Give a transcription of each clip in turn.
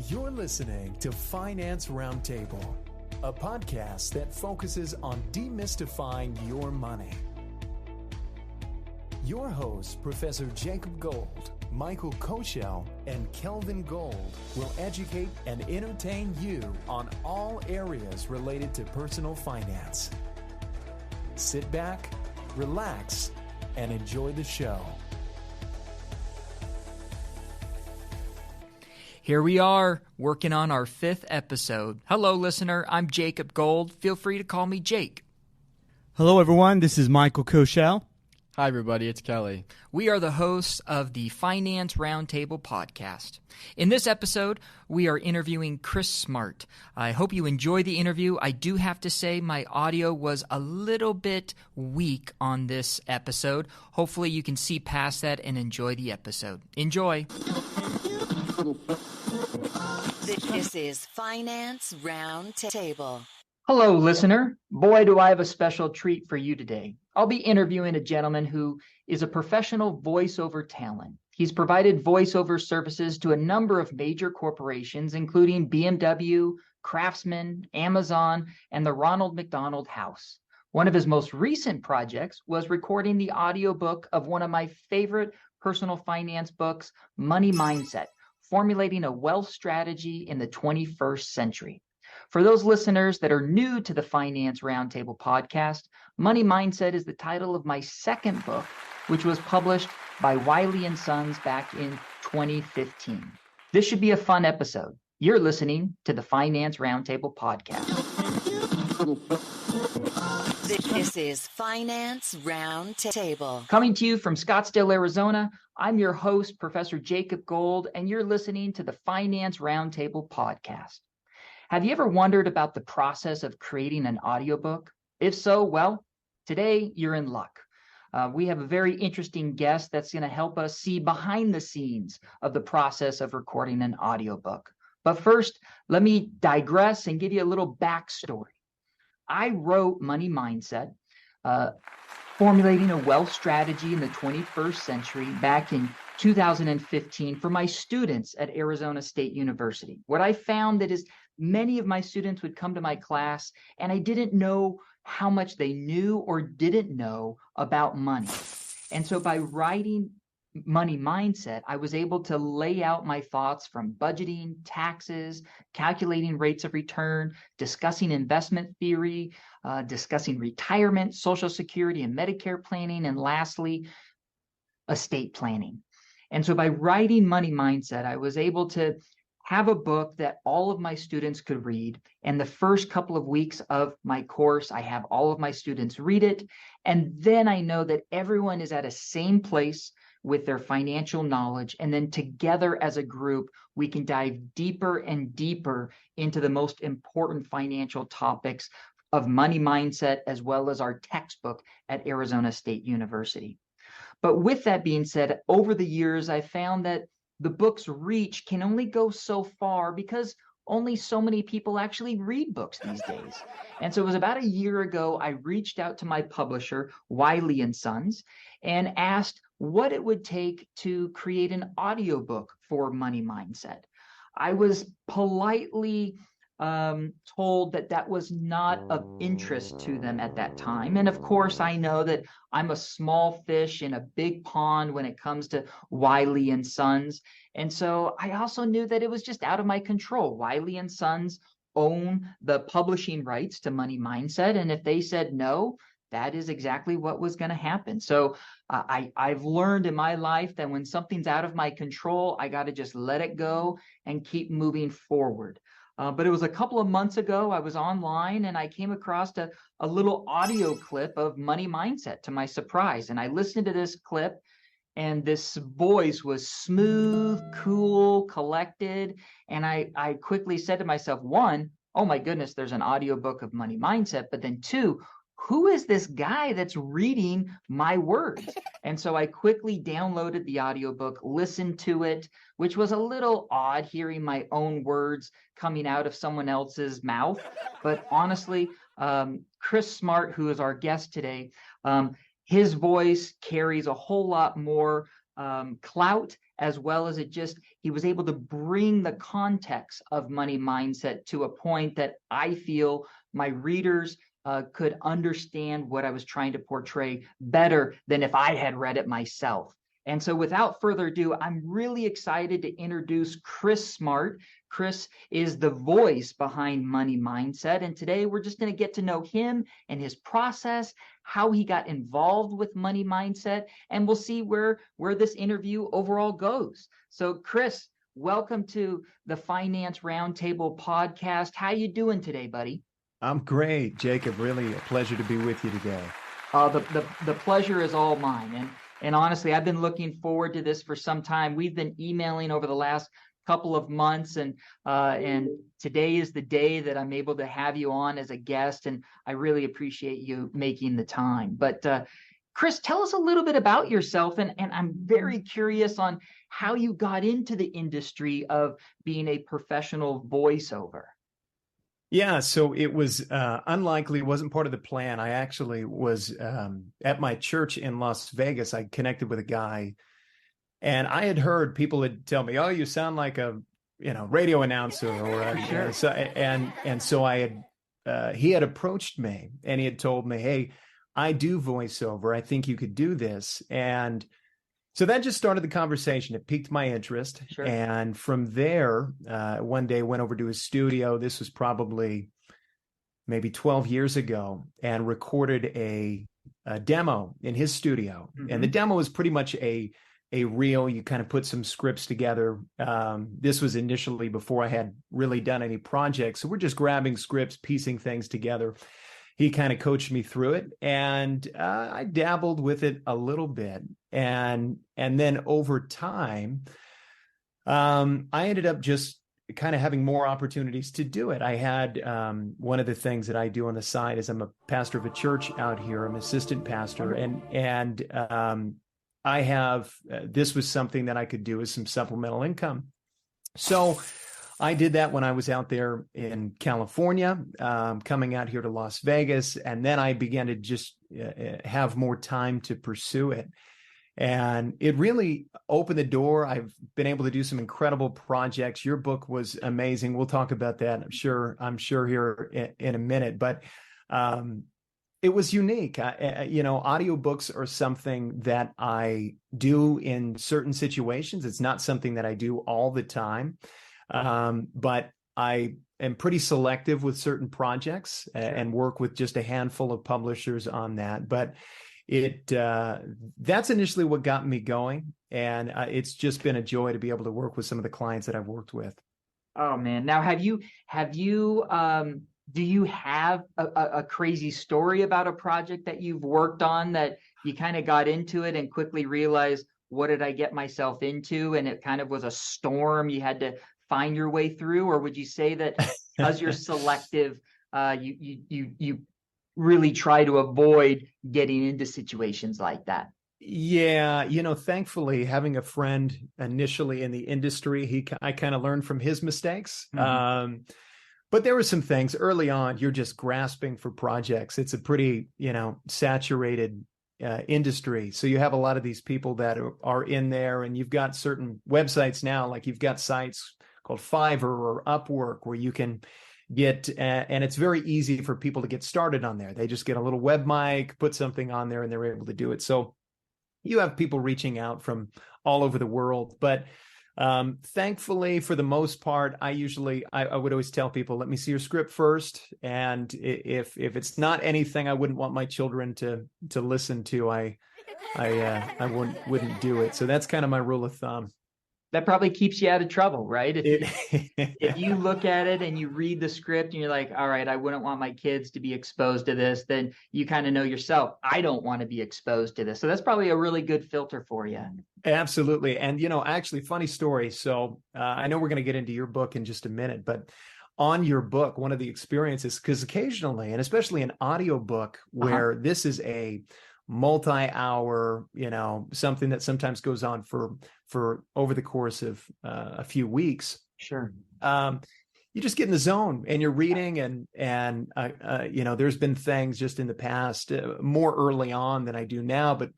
You're listening to Finance Roundtable, a podcast that focuses on demystifying your money. Your hosts, Professor Jacob Gold, Michael Koschel, and Kelvin Gold, will educate and entertain you on all areas related to personal finance. Sit back, relax, and enjoy the show. Here we are, working on our 5th episode. Hello, listener. I'm Jacob Gold. Feel free to call me Jake. Hello, everyone. This is Michael Koschel. Hi, everybody. It's Kelly. We are the hosts of the Finance Roundtable Podcast. In this episode, we are interviewing Chris Smart. I hope you enjoy the interview. I do have to say my audio was a little bit weak on this episode. Hopefully you can see past that and enjoy the episode. Enjoy. This is Finance Roundtable. Hello, listener. Boy, do I have a special treat for you today. I'll be interviewing a gentleman who is a professional voiceover talent. He's provided voiceover services to a number of major corporations, including BMW, Craftsman, Amazon, and the Ronald McDonald House. One of his most recent projects was recording the audiobook of one of my favorite personal finance books, Money Mindset, Formulating a Wealth Strategy in the 21st Century. For those listeners that are new to the Finance Roundtable podcast, Money Mindset is the title of my second book, which was published by Wiley & Sons back in 2015. This should be a fun episode. You're listening to the Finance Roundtable podcast. This is Finance Roundtable. Coming to you from Scottsdale, Arizona, I'm your host, Professor Jacob Gold, and you're listening to the Finance Roundtable podcast. Have you ever wondered about the process of creating an audiobook? If so, well, today you're in luck. We have a very interesting guest that's going to help us see behind the scenes of the process of recording an audiobook. But first, let me digress and give you a little backstory. I wrote Money Mindset, Formulating a Wealth Strategy in the 21st Century back in 2015 for my students at Arizona State University. What I found that is many of my students would come to my class and I didn't know how much they knew or didn't know about money. And so by writing Money Mindset, I was able to lay out my thoughts from budgeting, taxes, calculating rates of return, discussing investment theory, discussing retirement, Social Security and Medicare planning, and lastly, estate planning. And so by writing Money Mindset, I was able to have a book that all of my students could read. And the first couple of weeks of my course, I have all of my students read it. And then I know that everyone is at a same place with their financial knowledge. And then together as a group, we can dive deeper and deeper into the most important financial topics of money mindset, as well as our textbook at Arizona State University. But with that being said, over the years, I found that the book's reach can only go so far because only so many people actually read books these days. And so it was about a year ago, I reached out to my publisher, Wiley & Sons, and asked what it would take to create an audiobook for Money Mindset. I was politely told that that was not of interest to them at that time. And of course, I know that I'm a small fish in a big pond when it comes to Wiley & Sons. And so I also knew that it was just out of my control. Wiley & Sons own the publishing rights to Money Mindset. And if they said no, that is exactly what was going to happen. So I've learned in my life that when something's out of my control, I got to just let it go and keep moving forward. But it was a couple of months ago, I was online and I came across a little audio clip of Money Mindset to my surprise. And I listened to this clip and this voice was smooth, cool, collected. And I quickly said to myself, one, oh my goodness, there's an audiobook of Money Mindset. But then two, who is this guy that's reading my words? And so I quickly downloaded the audiobook, listened to it, which was a little odd hearing my own words coming out of someone else's mouth. But honestly, Chris Smart, who is our guest today, his voice carries a whole lot more clout, as well as he was able to bring the context of money mindset to a point that I feel my readers could understand what I was trying to portray better than if I had read it myself. And so without further ado, I'm really excited to introduce Chris Smart. Chris is the voice behind Money Mindset. And today we're just going to get to know him and his process, how he got involved with Money Mindset, and we'll see where this interview overall goes. So Chris, welcome to the Finance Roundtable Podcast. How you doing today, buddy? I'm great, Jacob. Really a pleasure to be with you today. The pleasure is all mine. And honestly, I've been looking forward to this for some time. We've been emailing over the last couple of months, and today is the day that I'm able to have you on as a guest, and I really appreciate you making the time. But Chris, tell us a little bit about yourself, and I'm very curious on how you got into the industry of being a professional voiceover. Yeah, so it was unlikely. It wasn't part of the plan. I actually was at my church in Las Vegas. I connected with a guy, and I had heard people would tell me, "Oh, you sound like a radio announcer," or Sure. so I had he had approached me, and he had told me, "Hey, I do voiceover. I think you could do this." And so that just started the conversation. It piqued my interest. Sure. And from there, one day went over to his studio. This was probably maybe 12 years ago, and recorded a demo in his studio. Mm-hmm. And the demo was pretty much a reel. You kind of put some scripts together. This was initially before I had really done any projects. So we're just grabbing scripts, piecing things together. He kind of coached me through it, and I dabbled with it a little bit. And then over time, I ended up just kind of having more opportunities to do it. I had one of the things that I do on the side is I'm a pastor of a church out here. I'm an assistant pastor, and I have this was something that I could do as some supplemental income. So I did that when I was out there in California, coming out here to Las Vegas, and then I began to just have more time to pursue it. And it really opened the door. I've been able to do some incredible projects. Your book was amazing. We'll talk about that, I'm sure here in a minute. But it was unique. Audiobooks are something that I do in certain situations. It's not something that I do all the time. But I am pretty selective with certain projects and work with just a handful of publishers on that. But that's initially what got me going. And it's just been a joy to be able to work with some of the clients that I've worked with. Oh man. Now, do you have a crazy story about a project that you've worked on that you kind of got into it and quickly realized, what did I get myself into? And it kind of was a storm you had to find your way through? Or would you say that because you're selective, you really try to avoid getting into situations like that? Yeah, thankfully, having a friend initially in the industry, I kind of learned from his mistakes. Mm-hmm. But there were some things early on, you're just grasping for projects. It's a pretty, saturated industry. So you have a lot of these people that are in there, and you've got certain websites now, like you've got sites called Fiverr or Upwork where you can get, and it's very easy for people to get started on there. They just get a little web mic, put something on there, and they're able to do it. So you have people reaching out from all over the world. But thankfully, for the most part, I would always tell people, let me see your script first. And if it's not anything I wouldn't want my children to listen to, I wouldn't do it. So that's kind of my rule of thumb. That probably keeps you out of trouble, right? If you look at it and you read the script and you're like, all right, I wouldn't want my kids to be exposed to this, then you kind of know yourself, I don't want to be exposed to this. So that's probably a really good filter for you. Absolutely. And, actually, funny story. So I know we're going to get into your book in just a minute, but on your book, one of the experiences, because occasionally, and especially an audiobook where this is a multi-hour, something that sometimes goes on for over the course of a few weeks. Sure. You just get in the zone and you're reading, and there's been things just in the past, more early on than I do now, but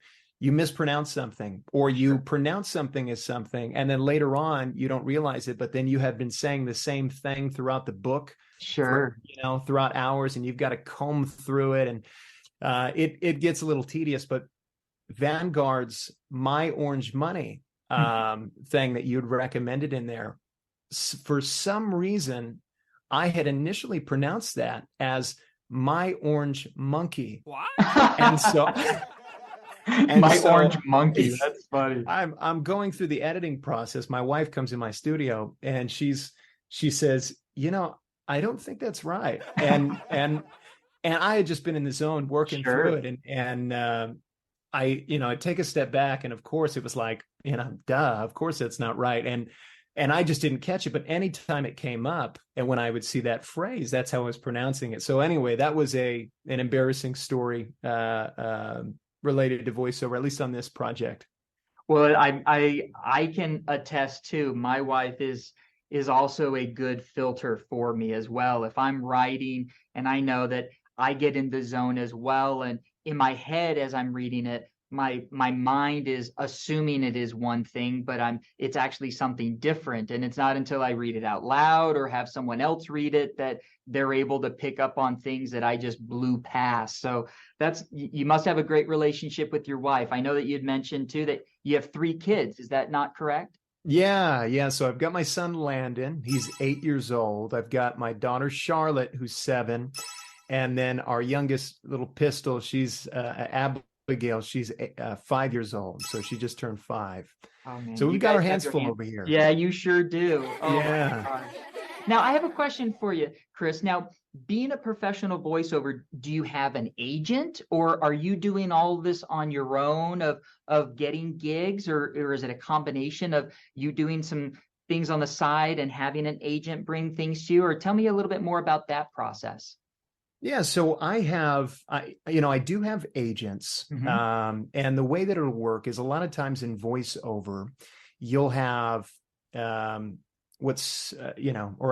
you mispronounce something, or you pronounce something as something, and then later on you don't realize it, but then you have been saying the same thing throughout the book, Sure. throughout hours, and you've got to comb through it, and it gets a little tedious. But Vanguard's My Orange Money thing that you'd recommended in there, for some reason, I had initially pronounced that as My Orange Monkey. What? And so Orange monkey. That's funny. I'm going through the editing process. My wife comes in my studio and she says, I don't think that's right. And I had just been in the zone working through it. And I take a step back, and of course it was like, of course that's not right. And I just didn't catch it. But anytime it came up, and when I would see that phrase, that's how I was pronouncing it. So anyway, that was an embarrassing story related to voiceover, at least on this project. Well, I can attest too. My wife is also a good filter for me as well. If I'm writing and I know that I get in the zone as well, and in my head as I'm reading it, my mind is assuming it is one thing, but it's actually something different. And it's not until I read it out loud or have someone else read it that they're able to pick up on things that I just blew past. So you must have a great relationship with your wife. I know that you'd mentioned too that you have 3 kids. Is that not correct? Yeah. So I've got my son Landon. He's 8 years old. I've got my daughter Charlotte, who's 7, and then our youngest little pistol, she's Abigail. She's 5 years old, so she just turned 5. Oh, man. So we've got our hands full over here. Yeah, you sure do. Oh, yeah. My gosh. Now, I have a question for you, Chris. Now, being a professional voiceover, do you have an agent, or are you doing all of this on your own of getting gigs, or is it a combination of you doing some things on the side and having an agent bring things to you? Or tell me a little bit more about that process. Yeah, so I do have agents, Mm-hmm. and the way that it'll work is a lot of times in voiceover, you'll have or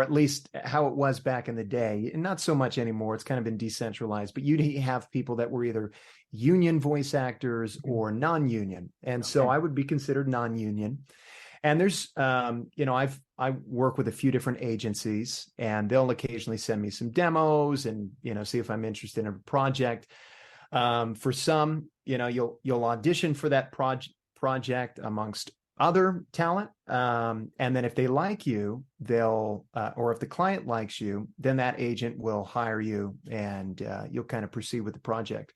at least how it was back in the day, and not so much anymore. It's kind of been decentralized, but you'd have people that were either union voice actors or non-union, and so I would be considered non-union. And there's, I work with a few different agencies, and they'll occasionally send me some demos and, see if I'm interested in a project. For some, you'll audition for that project amongst other talent. And then if they like you, or if the client likes you, then that agent will hire you, and you'll kind of proceed with the project.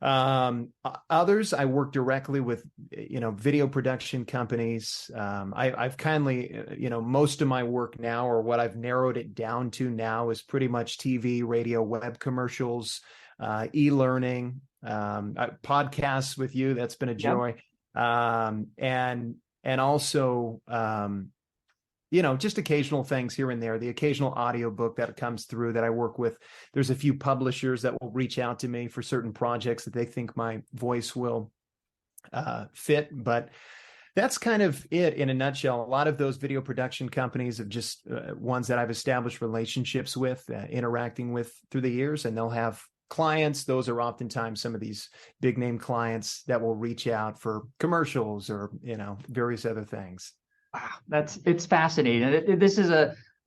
Others, I work directly with, video production companies. I've kindly, most of my work now, or what I've narrowed it down to now, is pretty much TV, radio, web commercials, e-learning, podcasts with you. That's been a joy. And also, just occasional things here and there, the occasional audiobook that comes through that I work with. There's a few publishers that will reach out to me for certain projects that they think my voice will fit. But that's kind of it in a nutshell. A lot of those video production companies are just ones that I've established relationships with, interacting with through the years, and they'll have clients. Those are oftentimes some of these big name clients that will reach out for commercials or, various other things. Wow, it's fascinating. This is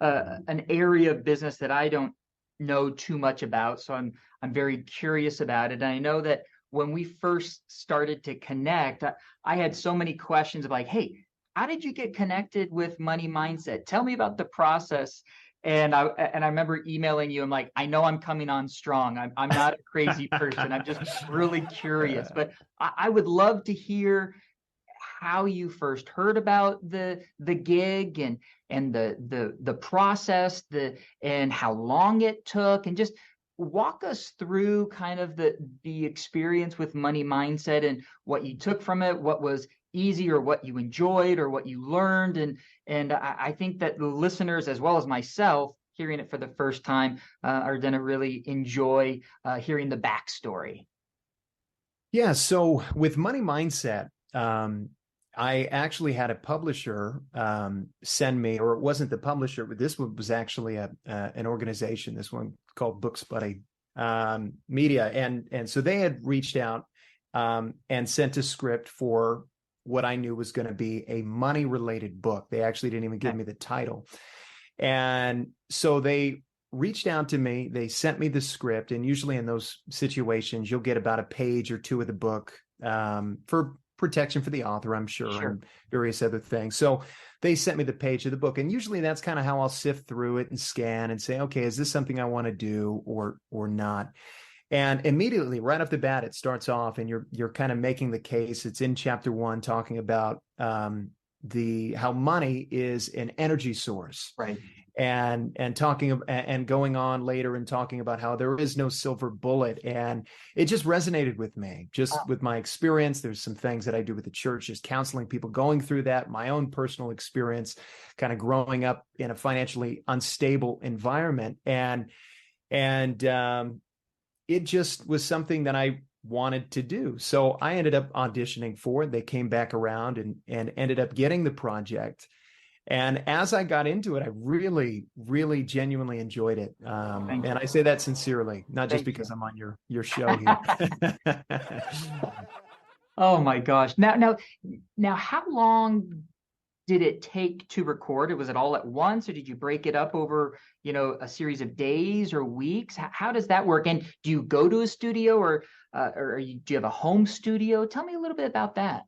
an area of business that I don't know too much about, so I'm very curious about it. And I know that when we first started to connect, I had so many questions of like, hey, how did you get connected with Money Mindset? Tell me about the process. And I remember emailing you. I'm like, I know I'm coming on strong. I'm not a crazy person. I'm just really curious. But I would love to hear how you first heard about the gig and the process, and how long it took, and just walk us through kind of the experience with Money Mindset and what you took from it, what was easy or what you enjoyed or what you learned. And I think that the listeners, as well as myself, hearing it for the first time, are going to really enjoy hearing the backstory. Yeah. So with Money Mindset, I actually had a publisher send me, or it wasn't the publisher, but this one was actually an organization, this one called Books Buddy Media. And so they had reached out and sent a script for what I knew was going to be a money-related book. They actually didn't even give me the title. And so they reached out to me. They sent me the script. And usually in those situations, you'll get about a page or two of the book for protection for the author, I'm sure, and various other things. So they sent me the page of the book. And usually that's kind of how I'll sift through it and scan and say, okay, is this something I want to do or not? And immediately, right off the bat, it starts off, and you're kind of making the case. It's in chapter 1, talking about how money is an energy source, right? And talking and going on later and talking about how there is no silver bullet, and it just resonated with me, just with my experience. There's some things that I do with the church, just counseling people going through that, my own personal experience, kind of growing up in a financially unstable environment, and it just was something that I wanted to do. So I ended up auditioning for it. They came back around and ended up getting the project. And as I got into it, I really, really genuinely enjoyed it. And I say that sincerely, not just because I'm on your show here. Oh my gosh. Now, how long did it take to record it? Was it all at once, or did you break it up over, a series of days or weeks? How does that work? And do you go to a studio or do you have a home studio? Tell me a little bit about that.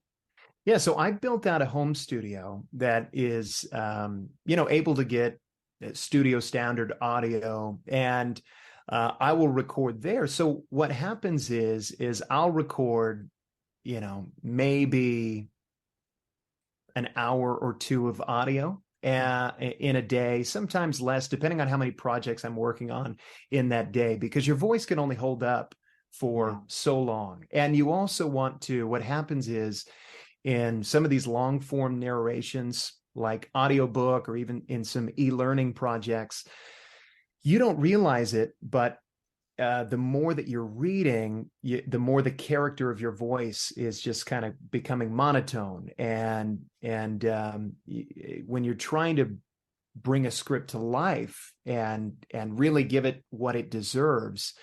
Yeah, so I built out a home studio that is, able to get studio standard audio, and I will record there. So what happens is I'll record, maybe an hour or two of audio in a day, sometimes less, depending on how many projects I'm working on in that day, because your voice can only hold up for so long. And you also want to, what happens is in some of these long form narrations, like audiobook, or even in some e-learning projects, you don't realize it, but the more that you're reading, the more the character of your voice is just kind of becoming monotone. And when you're trying to bring a script to life and really give it what it deserves,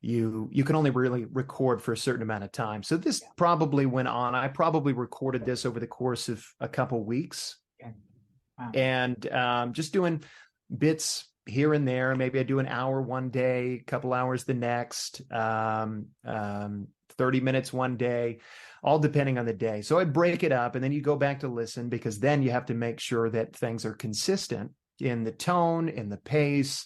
you can only really record for a certain amount of time. So this probably went on. I probably recorded this over the course of a couple weeks, and just doing bits here and there. Maybe I do an hour one day, a couple hours the next, 30 minutes one day, all depending on the day. So I break it up, and then you go back to listen, because then you have to make sure that things are consistent in the tone, in the pace.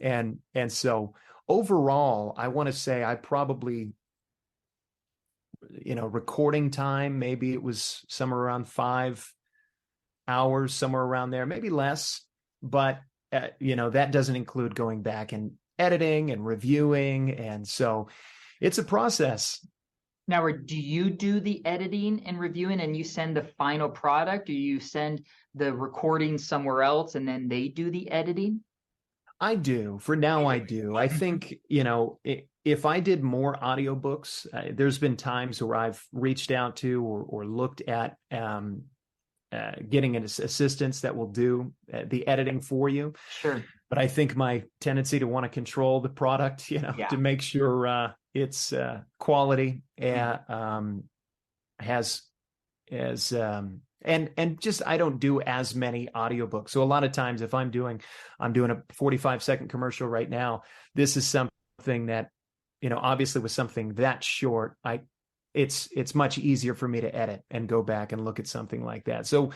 And so overall, I want to say I probably, recording time, maybe it was somewhere around 5 hours, somewhere around there, maybe less. But, that doesn't include going back and editing and reviewing. And so it's a process. Now, do you do the editing and reviewing and you send the final product, or you send the recording somewhere else and then they do the editing? I do. For now, I do. I think, if I did more audiobooks, there's been times where I've reached out to or looked at getting an assistance that will do the editing for you. Sure. But I think my tendency to want to control the product, to make sure it's quality has and just, I don't do as many audiobooks. So a lot of times if I'm doing a 45-second commercial right now, this is something that, obviously with something that short, it's much easier for me to edit and go back and look at something like that. So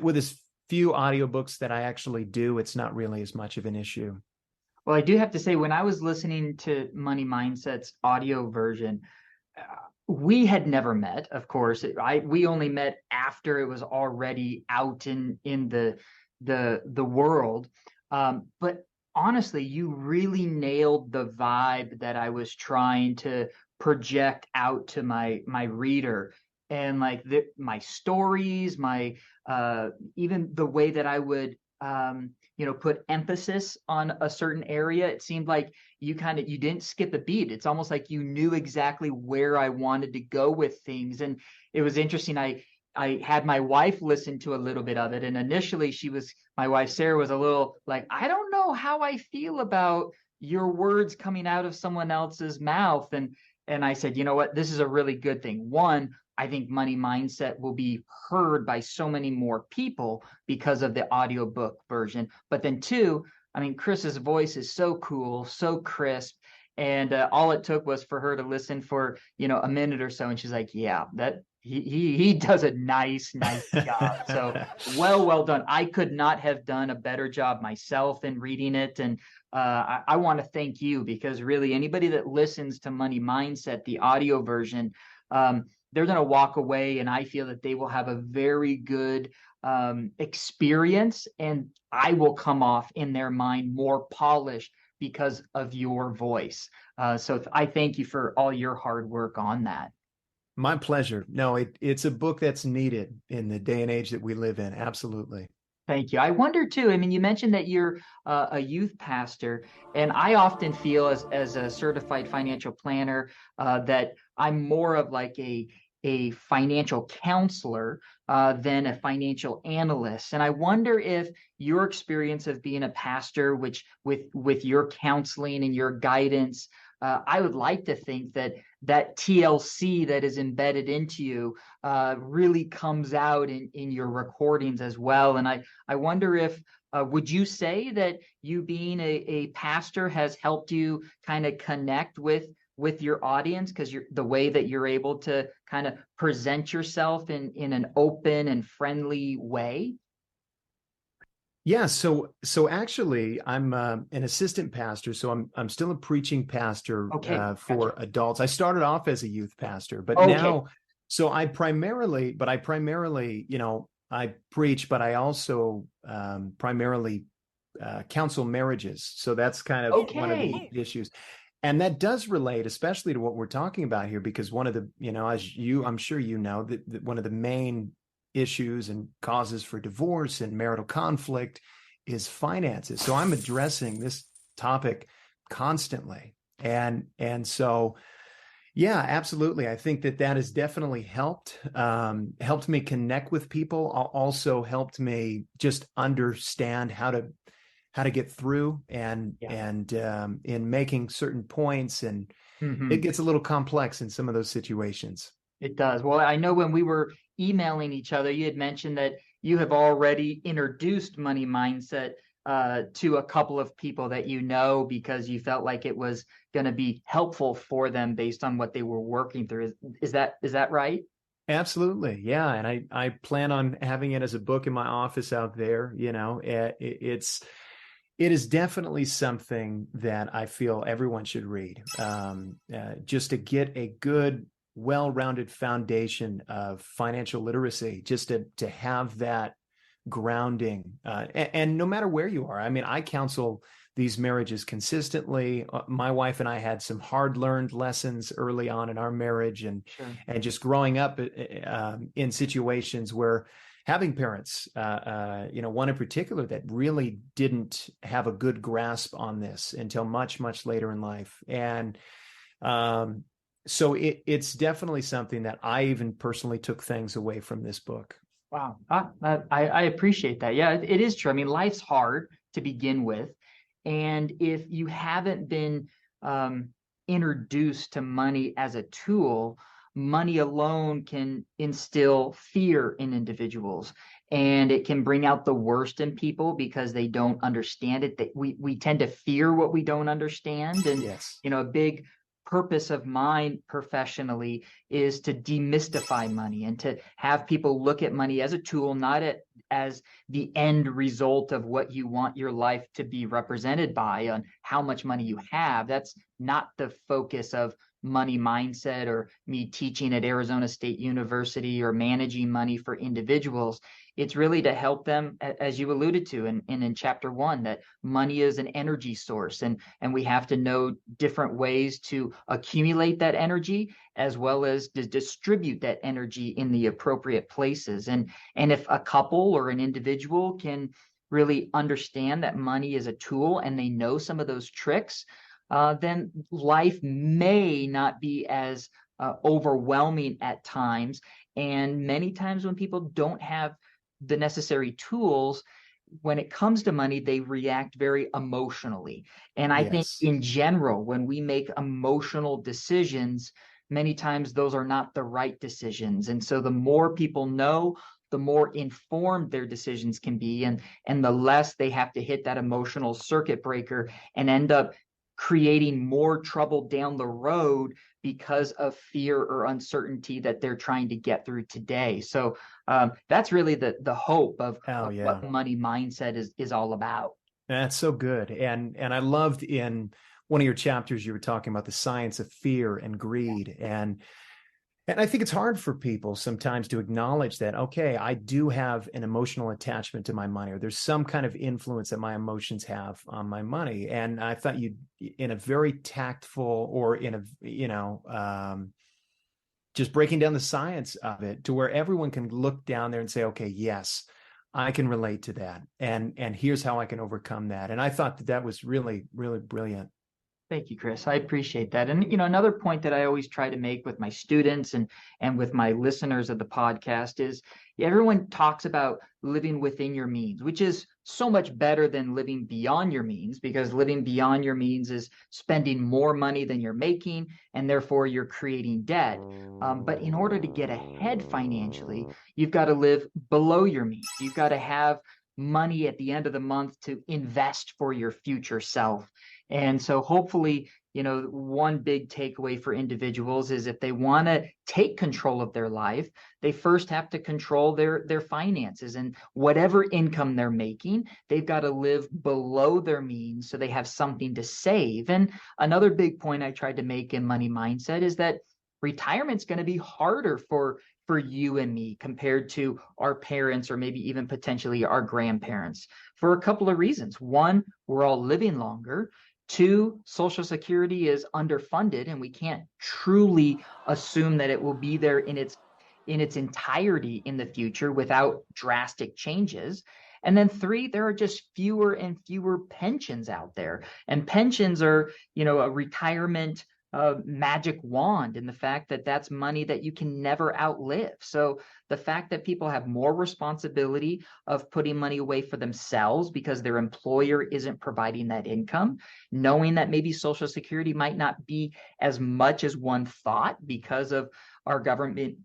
with as few audiobooks that I actually do, it's not really as much of an issue. Well, I do have to say, when I was listening to Money Mindset's audio version, we had never met, of course. We only met after it was already out in the world. But honestly, you really nailed the vibe that I was trying to project out to my reader, and like my stories, my even the way that I would put emphasis on a certain area. It seemed like you didn't skip a beat. It's almost like you knew exactly where I wanted to go with things. And it was interesting. I had my wife listen to a little bit of it, and initially my wife Sarah was a little like, I don't know how I feel about your words coming out of someone else's mouth. And And I said, you know what, this is a really good thing. One, I think Money Mindset will be heard by so many more people because of the audiobook version. But then two, I mean, Chris's voice is so cool, so crisp. And all it took was for her to listen for, a minute or so. And she's like, yeah, that he does a nice job. So well done. I could not have done a better job myself in reading it. And I want to thank you, because really anybody that listens to Money Mindset, the audio version, they're going to walk away, and I feel that they will have a very good experience, and I will come off in their mind more polished because of your voice. So I thank you for all your hard work on that. My pleasure. No, it's a book that's needed in the day and age that we live in. Absolutely. Thank you. I wonder too, I mean, you mentioned that you're a youth pastor, and I often feel as a certified financial planner that I'm more of like a financial counselor than a financial analyst. And I wonder if your experience of being a pastor, which with your counseling and your guidance, I would like to think that TLC that is embedded into you really comes out in your recordings as well. And I wonder if, would you say that you being a pastor has helped you kind of connect with your audience, because the way that you're able to kind of present yourself in an open and friendly way? Yeah, so actually, I'm an assistant pastor, so I'm still a preaching pastor for adults. I started off as a youth pastor, but now, so I primarily, I preach, but I also primarily counsel marriages. So that's kind of one of the issues. And that does relate, especially to what we're talking about here, because one of the, I'm sure that one of the main issues and causes for divorce and marital conflict is finances. So I'm addressing this topic constantly. And so, yeah, absolutely. I think that has definitely helped me connect with people. Also helped me just understand how to get through and in making certain points. And it gets a little complex in some of those situations. It does. Well, I know when we were emailing each other, you had mentioned that you have already introduced Money Mindset to a couple of people that you know, because you felt like it was going to be helpful for them based on what they were working through. Is that right? Absolutely. Yeah. And I plan on having it as a book in my office out there. It is definitely something that I feel everyone should read, just to get a good, well-rounded foundation of financial literacy, just to have that grounding. And no matter where you are, I mean, I counsel these marriages consistently. My wife and I had some hard-learned lessons early on in our marriage, and just growing up in situations where having parents, one in particular that really didn't have a good grasp on this until much, much later in life. And so it's definitely something that I even personally took things away from this book. Wow. I appreciate that. Yeah, it is true. I mean, life's hard to begin with. And if you haven't been introduced to money as a tool, money alone can instill fear in individuals, and it can bring out the worst in people because they don't understand it. That we tend to fear what we don't understand. And, a big purpose of mine professionally is to demystify money and to have people look at money as a tool, not as the end result of what you want your life to be represented by, on how much money you have. That's not the focus of Money Mindset or me teaching at Arizona State University or managing money for individuals. It's really to help them, as you alluded to in chapter 1, that money is an energy source, and we have to know different ways to accumulate that energy as well as to distribute that energy in the appropriate places. And if a couple or an individual can really understand that money is a tool and they know some of those tricks, then life may not be as overwhelming at times. And many times when people don't have the necessary tools, when it comes to money, they react very emotionally. And I think in general, when we make emotional decisions, many times those are not the right decisions. And so the more people know, the more informed their decisions can be, and the less they have to hit that emotional circuit breaker and end up creating more trouble down the road because of fear or uncertainty that they're trying to get through today. So that's really the hope of what money mindset is all about. That's so good. And I loved in one of your chapters, you were talking about the science of fear and greed. And I think it's hard for people sometimes to acknowledge that, okay, I do have an emotional attachment to my money, or there's some kind of influence that my emotions have on my money. And I thought you, in a very tactful, or in a, just breaking down the science of it to where everyone can look down there and say, okay, yes, I can relate to that. And here's how I can overcome that. And I thought that was really, really brilliant. Thank you, Chris. I appreciate that. And, another point that I always try to make with my students and with my listeners of the podcast is everyone talks about living within your means, which is so much better than living beyond your means, because living beyond your means is spending more money than you're making, and therefore you're creating debt. But in order to get ahead financially, you've got to live below your means. You've got to have money at the end of the month to invest for your future self. And so hopefully, one big takeaway for individuals is if they want to take control of their life, they first have to control their finances, and whatever income they're making, they've got to live below their means so they have something to save. And another big point I tried to make in Money Mindset is that retirement's going to be harder for you and me compared to our parents, or maybe even potentially our grandparents, for a couple of reasons. One, we're all living longer. Two, Social Security is underfunded, and we can't truly assume that it will be there in its entirety in the future without drastic changes. And then three, there are just fewer and fewer pensions out there. And pensions are, a retirement magic wand, in the fact that that's money that you can never outlive. So the fact that people have more responsibility of putting money away for themselves because their employer isn't providing that income, knowing that maybe Social Security might not be as much as one thought because of our government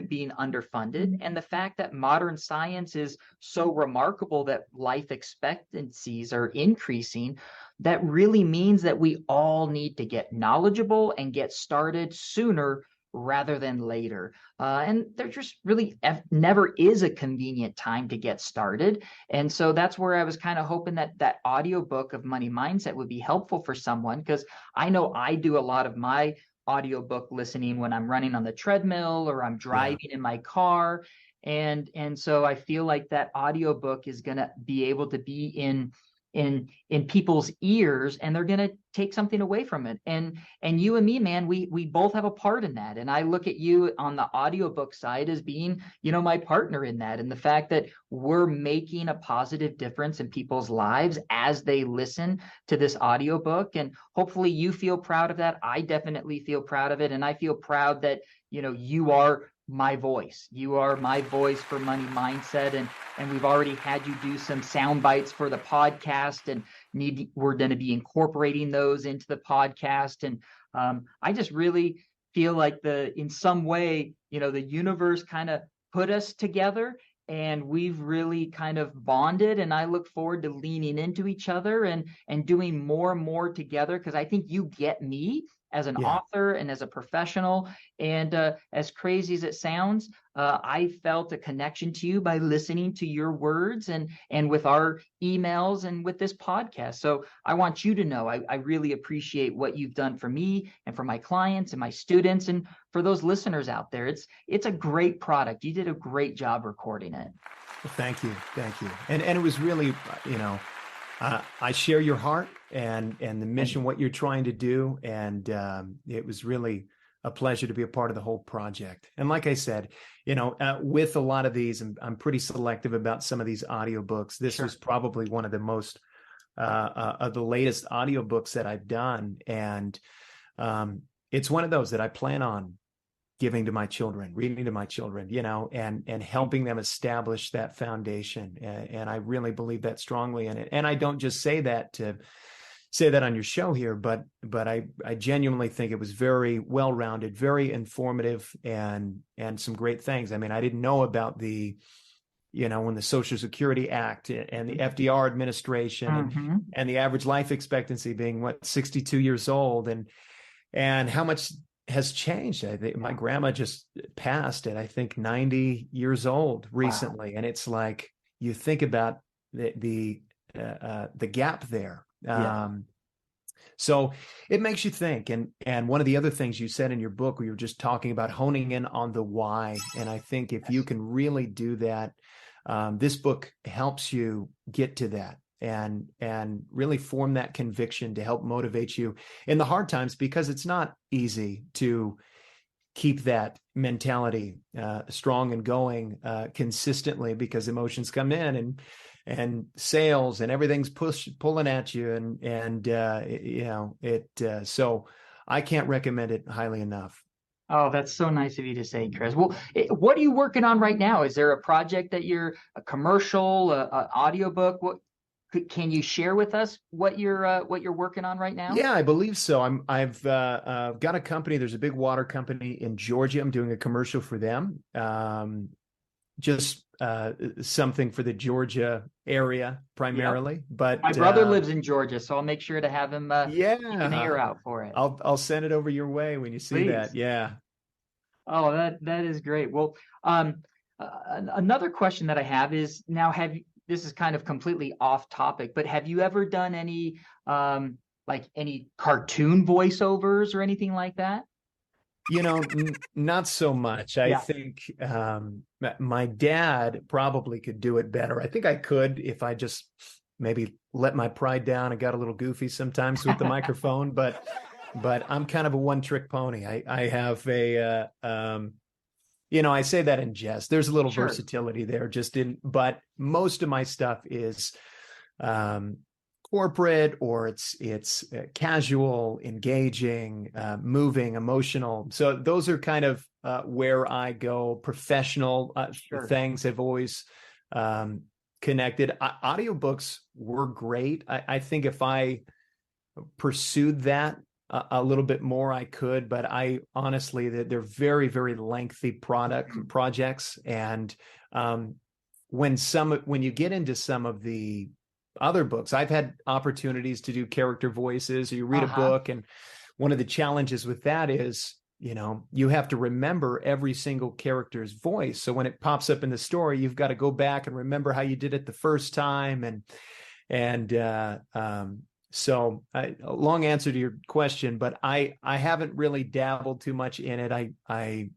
being underfunded, and the fact that modern science is so remarkable that life expectancies are increasing, that really means that we all need to get knowledgeable and get started sooner rather than later. And there just really never is a convenient time to get started. And so that's where I was kind of hoping that audiobook of Money Mindset would be helpful for someone, because I know I do a lot of my audiobook listening when I'm running on the treadmill or I'm driving in my car. And so I feel like that audiobook is going to be able to be in people's ears, and they're going to take something away from it. And you and me, man, we both have a part in that. And I look at you on the audiobook side as being, my partner in that. And the fact that we're making a positive difference in people's lives as they listen to this audiobook. And hopefully you feel proud of that. I definitely feel proud of it. And I feel proud that, you are my voice. You are my voice for Money Mindset. And we've already had you do some sound bites for the podcast, and we're going to be incorporating those into the podcast. And I just really feel like in some way, the universe kind of put us together, and we've really kind of bonded. And I look forward to leaning into each other and doing more and more together, because I think you get me as an author and as a professional. And as crazy as it sounds, I felt a connection to you by listening to your words and with our emails and with this podcast. So I want you to know I really appreciate what you've done for me and for my clients and my students, and for those listeners out there. It's a great product. You did a great job recording it. Well, thank you. And it was really, I share your heart and the mission, what you're trying to do. And it was really a pleasure to be a part of the whole project. And like I said, with a lot of these, I'm pretty selective about some of these audiobooks. This was probably one of the most, of the latest audiobooks that I've done. And it's one of those that I plan on giving to my children, reading to my children, and helping them establish that foundation. And I really believe that strongly in it. And I don't just say that to say that on your show here, but I genuinely think it was very well-rounded, very informative, and some great things. I mean, I didn't know about when the Social Security Act and the FDR administration and the average life expectancy being 62 years old, and how much has changed. I think my grandma just passed at, I think, 90 years old recently. Wow. And it's like, you think about the gap there. So it makes you think. And one of the other things you said in your book, we were just talking about honing in on the why. And I think if you can really do that, this book helps you get to that and really form that conviction to help motivate you in the hard times, because it's not easy to keep that mentality strong and going consistently, because emotions come in and sales and everything's pulling at you, so I can't recommend it highly enough. Oh, that's so nice of you to say, Chris. Well, what are you working on right now? Is there a project that you're a commercial, an audiobook? Can you share with us what you're working on right now? Yeah, I believe so. I've got a company. There's a big water company in Georgia. I'm doing a commercial for them. Just something for the Georgia area primarily. Yep. But my brother lives in Georgia, so I'll make sure to have him keep an ear out for it. I'll send it over your way when you see Please. that. Yeah. Oh, that is great. Well, another question that I have is, now this is kind of completely off topic, but have you ever done any any cartoon voiceovers or anything like that? Not so much. I think my dad probably could do it better. I think I could if I just maybe let my pride down and got a little goofy sometimes with the microphone, but I'm kind of a one-trick pony. I have I say that in jest. There's a little versatility there, but most of my stuff is corporate, or it's casual, engaging, moving, emotional. So those are kind of where I go. Professional things have always connected. Audiobooks were great. I think if I pursued that a little bit more, I could, but I honestly, they're very, very lengthy projects. And when you get into some of the other books, I've had opportunities to do character voices. You read a book, and one of the challenges with that is, you have to remember every single character's voice. So when it pops up in the story, you've got to go back and remember how you did it the first time. So a long answer to your question, but I haven't really dabbled too much in it. I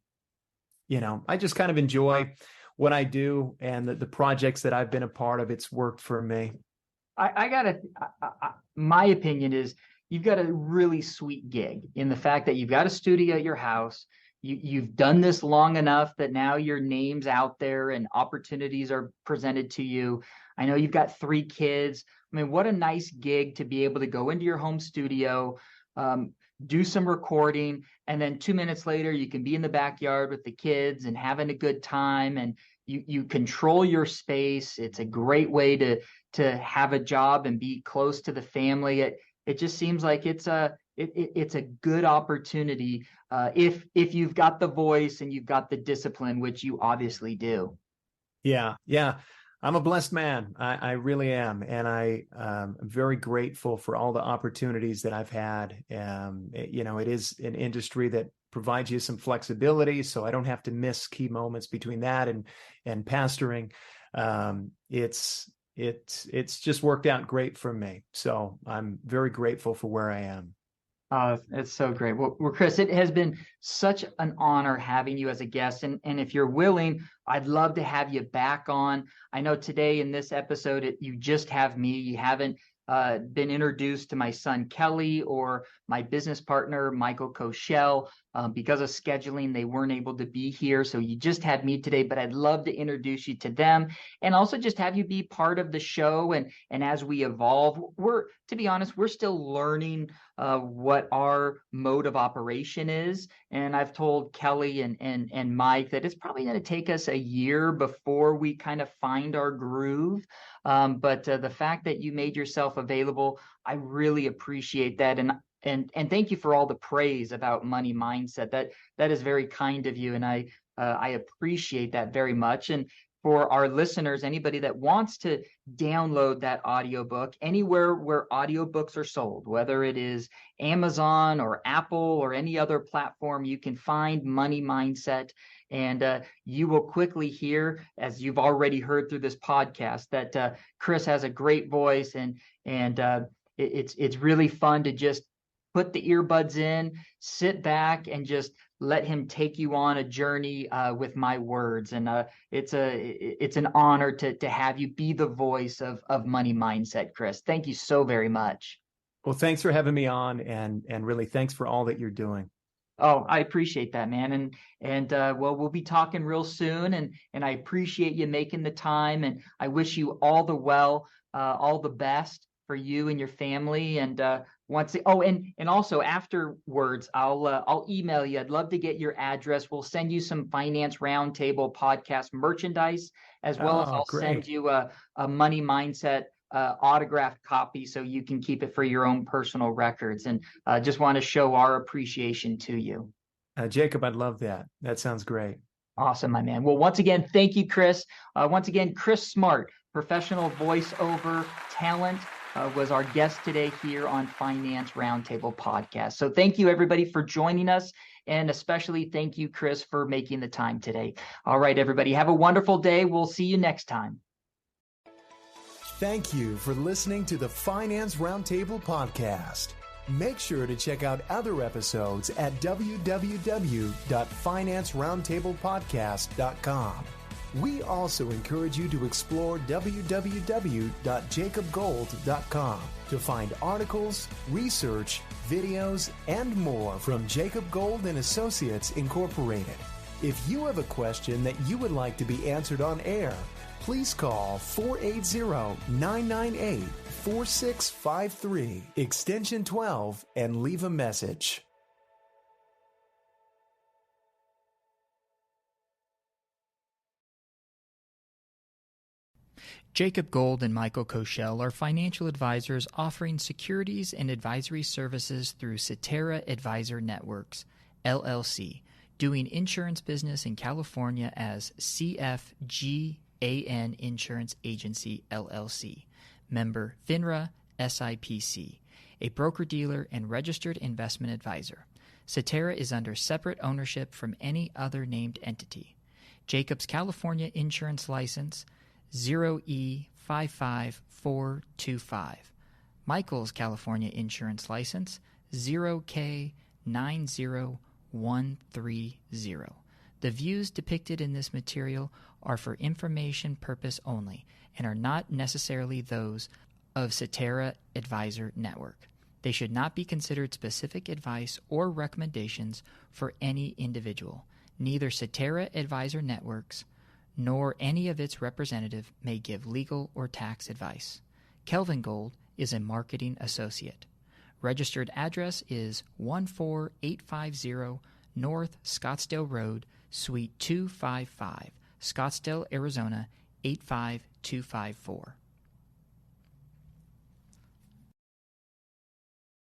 just kind of enjoy what I do, and the projects that I've been a part of. It's worked for me. My opinion is you've got a really sweet gig in the fact that you've got a studio at your house. You've done this long enough that now your name's out there and opportunities are presented to you. I know you've got 3 kids. I mean, what a nice gig to be able to go into your home studio, do some recording, and then 2 minutes later, you can be in the backyard with the kids and having a good time, and you control your space. It's a great way to have a job and be close to the family. It just seems like it's a good opportunity if you've got the voice and you've got the discipline, which you obviously do. Yeah. I'm a blessed man. I really am. And I'm very grateful for all the opportunities that I've had. It is an industry that provides you some flexibility, so I don't have to miss key moments between that and pastoring. It's just worked out great for me. So I'm very grateful for where I am. It's so great. Well, Chris, it has been such an honor having you as a guest. And if you're willing, I'd love to have you back on. I know today in this episode, you just have me. You haven't been introduced to my son, Kelly, or my business partner, Michael Koschel. Because of scheduling, they weren't able to be here. So you just had me today, but I'd love to introduce you to them and also just have you be part of the show. And as we evolve, to be honest, we're still learning what our mode of operation is. And I've told Kelly and Mike that it's probably going to take us a year before we kind of find our groove. But the fact that you made yourself available, I really appreciate that. And thank you for all the praise about money mindset. That is very kind of you, and I appreciate that very much. And for our listeners, anybody that wants to download that audiobook, anywhere where audiobooks are sold, whether it is Amazon or Apple or any other platform, you can find Money Mindset. And you will quickly hear, as you've already heard through this podcast, that Chris has a great voice, and it's really fun to just put the earbuds in, sit back, and just let him take you on a journey with my words. And it's an honor to have you be the voice of Money Mindset, Chris. Thank you so very much. Well, thanks for having me on, and really thanks for all that you're doing. Oh, I appreciate that, man. And well, we'll be talking real soon, and I appreciate you making the time, and I wish you all the best for you and your family. And and also afterwards, I'll email you. I'd love to get your address. We'll send you some Finance Roundtable podcast merchandise, as well as I'll send you a Money Mindset autographed copy so you can keep it for your own personal records. And just want to show our appreciation to you. Jacob, I'd love that. That sounds great. Awesome, my man. Well, once again, thank you, Chris. Once again, Chris Smart, professional voiceover talent, was our guest today here on Finance Roundtable Podcast. So thank you, everybody, for joining us. And especially thank you, Chris, for making the time today. All right, everybody, have a wonderful day. We'll see you next time. Thank you for listening to the Finance Roundtable Podcast. Make sure to check out other episodes at www.financeroundtablepodcast.com. We also encourage you to explore www.jacobgold.com to find articles, research, videos, and more from Jacob Gold and Associates Incorporated. If you have a question that you would like to be answered on air, please call 480-998-4653, extension 12, and leave a message. Jacob Gold and Michael Koschel are financial advisors offering securities and advisory services through Cetera Advisor Networks, LLC, doing insurance business in California as CFGAN Insurance Agency, LLC, member FINRA SIPC, a broker-dealer and registered investment advisor. Cetera is under separate ownership from any other named entity. Jacob's California insurance license 0E55425. Michael's California insurance license 0K90130. The views depicted in this material are for information purpose only and are not necessarily those of Cetera Advisor Network. They should not be considered specific advice or recommendations for any individual. Neither Cetera Advisor Networks nor any of its representative may give legal or tax advice. Kelvin Gold is a marketing associate. Registered address is 14850 North Scottsdale Road, Suite 255, Scottsdale, Arizona 85254.